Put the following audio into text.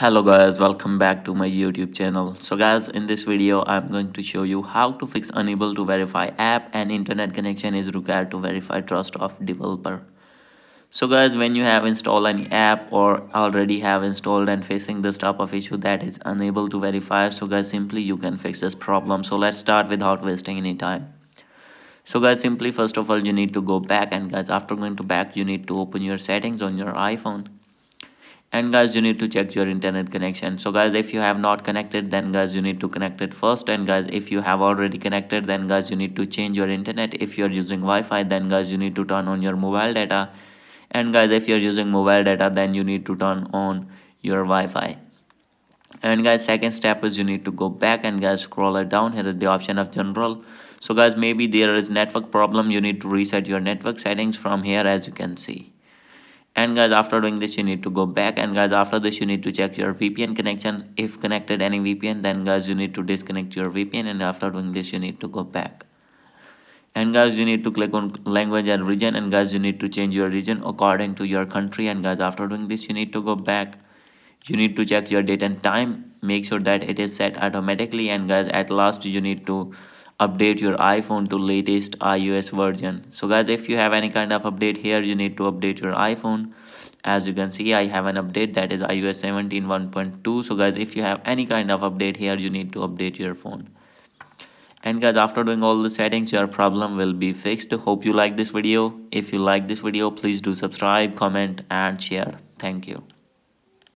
Hello guys, welcome back to my YouTube channel. So guys, in this video I'm going to show you how to fix unable to verify app and internet connection is required to verify trust of developer. So guys, when you have installed any app or already have installed and facing this type of issue that is unable to verify, so guys, simply you can fix this problem. So let's start without wasting any time. So guys, simply first of all you need to go back, and guys, after going to back you need to open your settings on your iPhone. And guys, you need to check your internet connection. So guys, if you have not connected, then guys you need to connect it first. And guys, if you have already connected, then guys you need to change your internet. If you're using Wi-Fi, then guys you need to turn on your mobile data. And guys, if you're using mobile data, then you need to turn on your Wi-Fi. And guys, second step is you need to go back, and guys scroll it down. Here is the option of general. So guys, maybe there is network problem, you need to reset your network settings from here, as you can see. And guys, after doing this you need to go back, and guys, after this you need to check your VPN connection. If connected any VPN, then guys you need to disconnect your VPN, and after doing this you need to go back. And guys, you need to click on language and region, and guys you need to change your region according to your country. And guys, after doing this you need to go back. You need to check your date and time, make sure that it is set automatically. And guys, at last you need to update your iPhone to latest iOS version. So guys, if you have any kind of update here, you need to update your iPhone. As you can see, I have an update that is iOS 17 1.2. So guys, if you have any kind of update here, you need to update your phone. And guys, after doing all the settings, your problem will be fixed. Hope you like this video. If you like this video, please do subscribe, comment and share. Thank you.